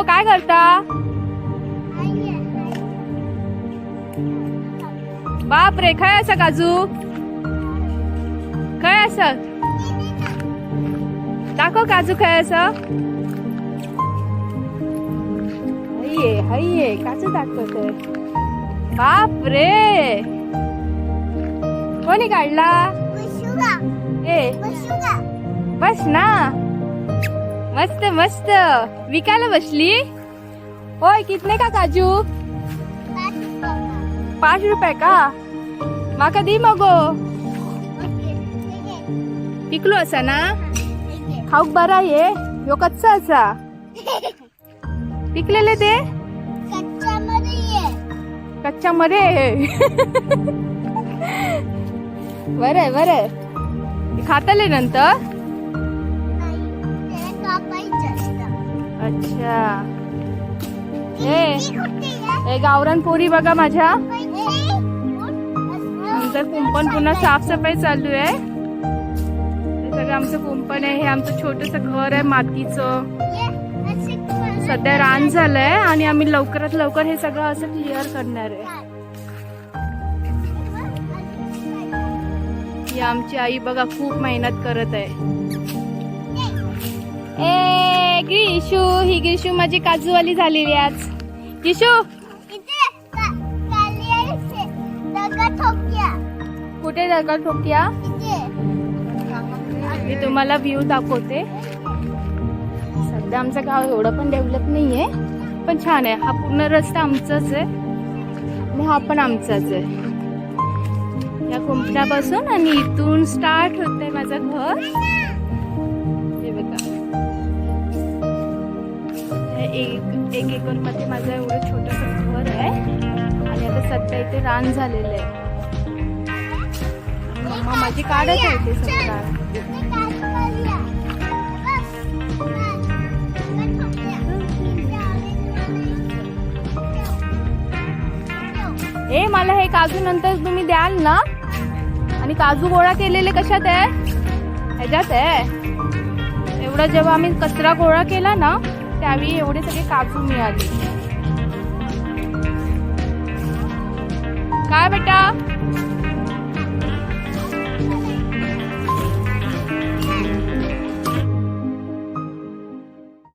काय करता? बाप रे, काय असं काजू? काय असं? दाखव काजू काय असं? हाय काजू दाखवतोय. बाप रे, कोणी काढला? ए बस ना, मस्त मस्त. विकायला बसली होय? कितने का काजू? 5 रुपये का? माका दी मगो. पिकलो असा ना, खाऊक बरा ये. यो कच्चा असा, पिकलेले दे. कच्च्या मध्ये बरं बरं, खातले नंतर. अच्छा, ए गावरान पोरी बघा माझ्या. आमचं कुंपण पुन्हा साफसफाई चालू आहे. हे सगळं आमचं कुंपण आहे. हे आमचं छोटस घर आहे मातीचं. सध्या रान झालंय आणि आम्ही लवकरात लवकर हे सगळं असं क्लिअर करणार आहे. ही आमची आई बघा खूप मेहनत करत आहे. ए ग्रीशू, ही ग्रीशू माझी काजूवाली झालेली आज. ग्रीशू कुठे दगड ठोक्या? मी तुम्हाला व्ह्यू दाखवते. सध्या आमचं गाव एवढं पण डेव्हलप नाहीये, पण छान आहे. हा पूर्ण रस्ता आमचाच आहे आणि हा पण आमचाच आहे. या कुंपणापासून आणि इथून स्टार्ट होतंय माझं घर. हे बघा, एक एकर मध्ये माझं एवढं छोटस घर आहे आणि आता सध्या इथे रान झालेलं आहे. मम्मा माझी काढत आहे ते सगळं. ए मला हे काजू नंतर तुम्ही द्याल ना? आणि काजू गोळा केलेले कशात आहे? ह्याच्यात आहे. एवढा जेव्हा आम्ही कचरा गोळा केला ना, त्यावेळी एवढे सगळे काजू मिळाले.